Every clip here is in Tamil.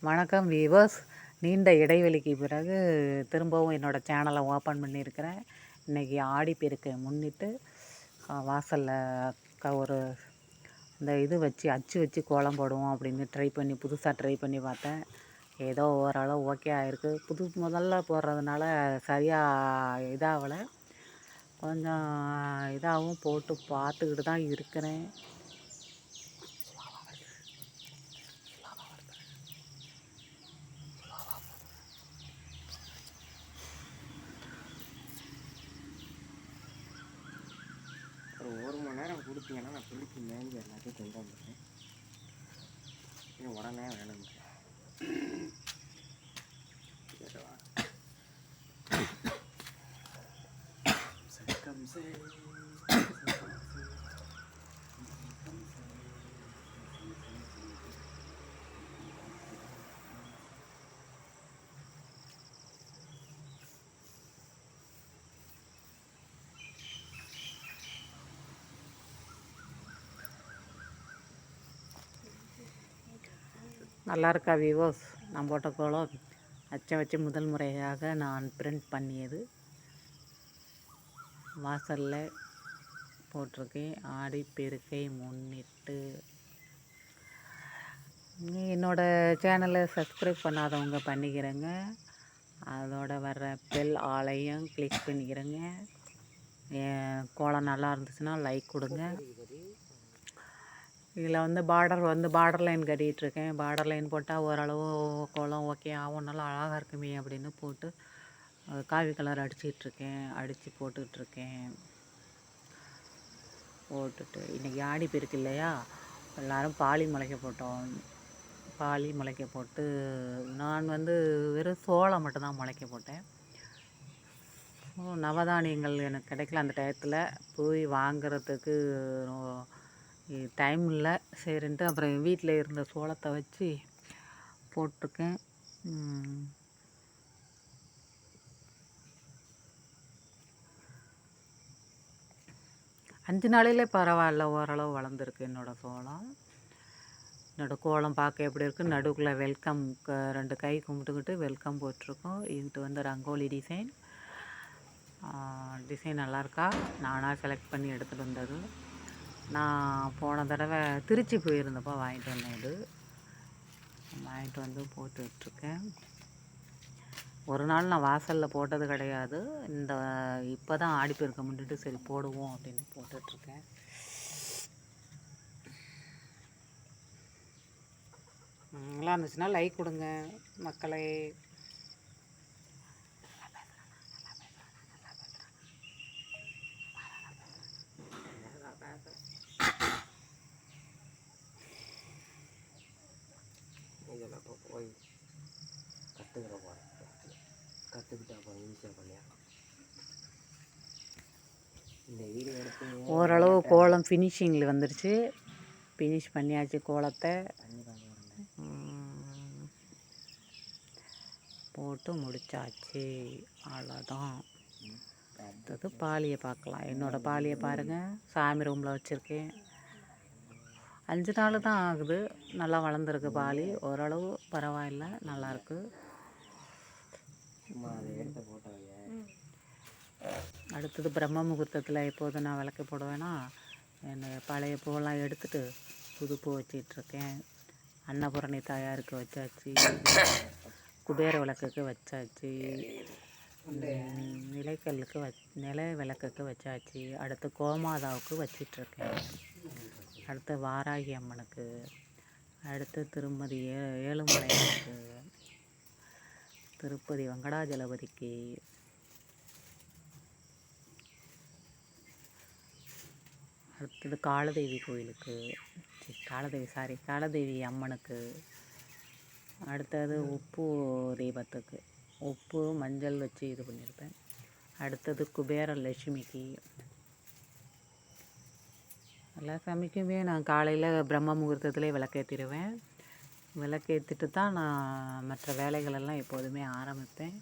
வணக்கம் வீவர்ஸ். நீண்ட இடைவெளிக்கு பிறகு திரும்பவும் என்னோடய சேனலை ஓப்பன் பண்ணியிருக்கிறேன். இன்றைக்கி ஆடிப்பெருக்கை முன்னிட்டு வாசலில் ஒரு இந்த இது வச்சு அச்சு வச்சு கோலம் போடுவோம் அப்படின்னு புதுசாக ட்ரை பண்ணி பார்த்தேன். ஏதோ ஓரளவு ஓகே ஆகிருக்கு. முதல்ல போடுறதுனால சரியாக இதாகலை. கொஞ்சம் இதாகவும் போட்டு பார்த்துக்கிட்டு தான் இருக்கிறேன். ஒரு மணி நேரம் கொடுத்தீங்கன்னா நான் குளிச்சு மேய்ஞ்சி எல்லாத்தையும் கொண்டு வந்துடுறேன். உடனே வேணும். நல்லா இருக்கா விவோஸ்? நான் போட்ட கோலம் அச்சை வச்சு முதல் முறையாக நான் பிரிண்ட் பண்ணியது. வாசலில் போட்டிருக்கேன். ஆடிப்பெருக்கை முன்னிட்டு. என்னோடய சேனலை சப்ஸ்கிரைப் பண்ணாதவங்க பண்ணிக்கிறேங்க. அதோட வர்ற பெல் ஆலையும் கிளிக் பண்ணிக்கிறேங்க. கோலம் நல்லா இருந்துச்சுன்னா லைக் கொடுங்க. இதில் பார்டர் லைன் கட்டிகிட்ருக்கேன். பார்டர் லைன் போட்டால் ஓரளவு கோலம் ஓகே ஆகும், நல்லா அழகாக இருக்குமே அப்படின்னு போட்டு காவி கலர் அடித்து போட்டுக்கிட்டுருக்கேன். போட்டுட்டு இன்றைக்கி ஆடி பெருக்கு இல்லையா, எல்லோரும் பாலி முளைக்க போட்டோம். பாலி முளைக்க போட்டு நான் வெறும் சோளம் மட்டும்தான் முளைக்க போட்டேன். நவதானியங்கள் எனக்கு கிடைக்கல அந்த டயத்தில். போய் வாங்கிறதுக்கு டைம் இல்லை. சரின்ட்டு அப்புறம் வீட்டில் இருந்த சோளத்தை வச்சு போட்டிருக்கேன். 5 நாளையிலே பரவாயில்ல, ஓரளவு வளர்ந்துருக்கு என்னோடய சோளம். என்னோடய கோலம் பார்க்க எப்படி இருக்குது, நடுவுக்குள்ளே வெல்கம் 2 கை கும்பிட்டுக்கிட்டு வெல்கம் போட்டிருக்கோம். இங்கிட்டு ரங்கோலி டிசைன் நல்லாயிருக்கா, நானாக செலக்ட் பண்ணி எடுத்துகிட்டு வந்தது. நான் போன தடவை திருச்சி போயிருந்தப்போ வாங்கிட்டு வந்தேன். வாங்கிட்டு வந்து போட்டுட்ருக்கேன். ஒரு நாள் நான் வாசலில் போட்டது கிடையாது. இப்போ தான் ஆடிப்பெருக்க முன்னிட்டு சரி போடுவோம் அப்படின்னு போட்டுட்ருக்கேன். நல்லா இருந்துச்சுன்னா லைக் கொடுங்க மக்களே. இதெல்லாம் இப்போ போய் கற்றுக்கிட்டு அப்புறம் ஈஸியாக பண்ணிடலாம். இந்த வீடியோ எடுத்து ஓரளவு கோலம் ஃபினிஷிங்கில் வந்துடுச்சு. ஃபினிஷ் பண்ணியாச்சு கோலத்தை. போட்டு முடிச்சாச்சு, அவ்வளோதான். அடுத்தது பாலியை பார்க்கலாம். என்னோடய பாலியை பாருங்கள், சாமி ரூமில் வச்சுருக்கேன். 5 நாள் தான் ஆகுது. நல்லா வளர்ந்துருக்கு பாலி, ஓரளவு பரவாயில்ல, நல்லாயிருக்கு. அடுத்தது பிரம்ம முகூர்த்தத்தில் எப்போது நான் விளக்கு போடுவேன்னா, என்னுடைய பழைய பூவெல்லாம் எடுத்துகிட்டு புது பூ வச்சிட்ருக்கேன். அன்னபூரணி தாயாருக்கு வச்சாச்சு, குபேர விளக்குக்கு வச்சாச்சு, நில விளக்குக்கு வச்சாச்சு. அடுத்து கோமாதாவுக்கு வச்சிட்ருக்கேன். அடுத்து வாராகி அம்மனுக்கு, அடுத்து திருமதி ஏழுமலையானுக்கு, திருப்பதி வெங்கடாஜலபதிக்கு, அடுத்தது காலதேவி கோயிலுக்கு, காலதேவி அம்மனுக்கு, அடுத்தது உப்பு தீபத்துக்கு உப்பு மஞ்சள் வச்சு இது பண்ணியிருப்பேன். அடுத்தது குபேர லட்சுமிக்கு. எல்லா சாமிக்குமே நான் காலையில் பிரம்ம முகூர்த்தத்திலே விளக்கேற்றிடுவேன். விளக்கேற்றிட்டு தான் நான் மற்ற வேலைகளெல்லாம் எப்போதுமே ஆரம்பிப்பேன்.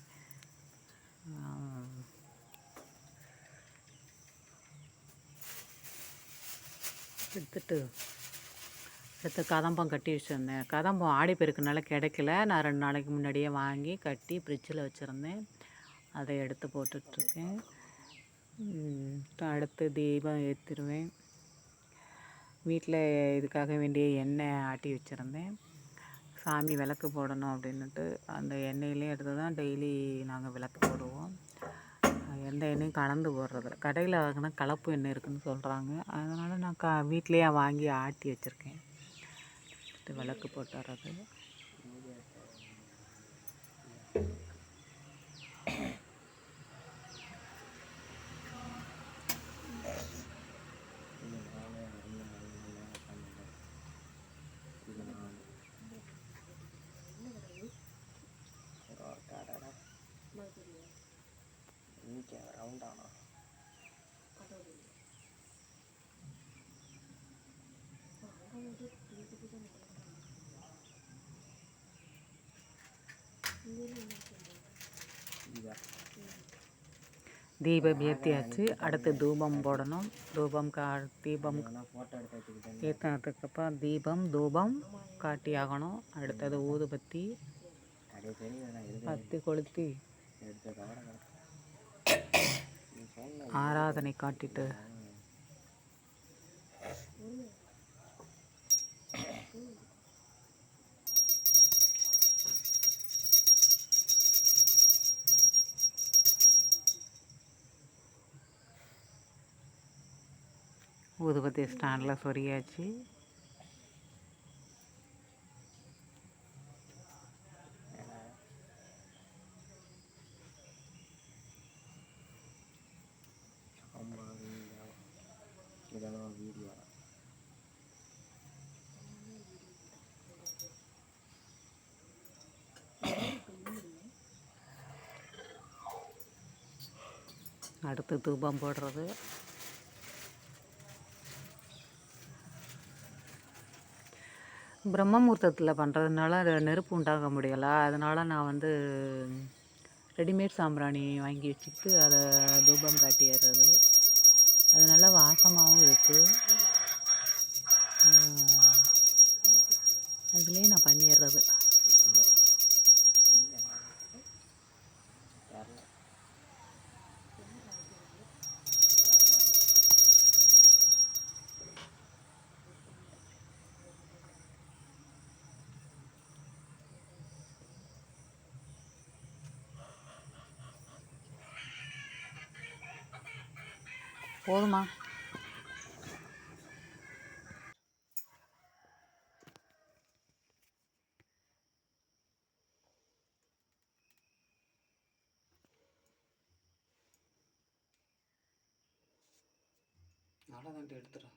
எடுத்துட்டு அடுத்து கதம்பம் கட்டி வச்சுருந்தேன். கதம்பம் ஆடிப்பெருக்குனால கிடைக்கல. நான் 2 நாளைக்கு முன்னாடியே வாங்கி கட்டி ஃப்ரிட்ஜில் வச்சுருந்தேன். அதை எடுத்து போட்டுட்ருக்கேன். அடுத்து தீபம் ஏற்றிடுவேன். வீட்டில் இதுக்காக வேண்டிய எண்ணெய் ஆட்டி வச்சுருந்தேன். சாமி விளக்கு போடணும் அப்படின்னுட்டு அந்த எண்ணெயிலே எடுத்து தான் டெய்லி நாங்கள் விளக்கு போடுவோம். எந்த எண்ணெயும் கலந்து போடுறதில்ல. கடையில் வாங்கினா கலப்பு எண்ணெய் இருக்குதுன்னு சொல்கிறாங்க. அதனால் நான் வீட்லேயே வாங்கி ஆட்டி வச்சுருக்கேன். விளக்கு போட்டு வர்றது. ரவுண்டானா தீபம் ஏற்றியாச்சு. அடுத்து தூபம் போடணும். தீபம் ஃபோட்டோ எடுத்து வச்சுக்கிட்டேன். ஏற்றினதுக்கப்புறம் தீபம் தூபம் காட்டி ஆகணும். அடுத்தது ஊதுபத்தி பத்தி கொளுத்தி ஆராதனை காட்டிட்டு ஊதுபத்தி ஸ்டாண்டில் சொரியாச்சு. இதெல்லாம் வீடியோ அடுத்து தூபம் போடுறது. பிரம்ம முகூர்த்தத்தில் பண்ணுறதுனால அது நெருப்பு உண்டாக முடியலை. அதனால் நான் வந்து ரெடிமேட் சாம்பிராணி வாங்கி வச்சுக்கிட்டு அதை தூபம் காட்டிடுறது. அது நல்லா வாசமாகவும் இருக்குது. அதுலேயே நான் பண்ணிடுறது. போதுமா? அவ்வளோதான் எடுத்துகிறேன்.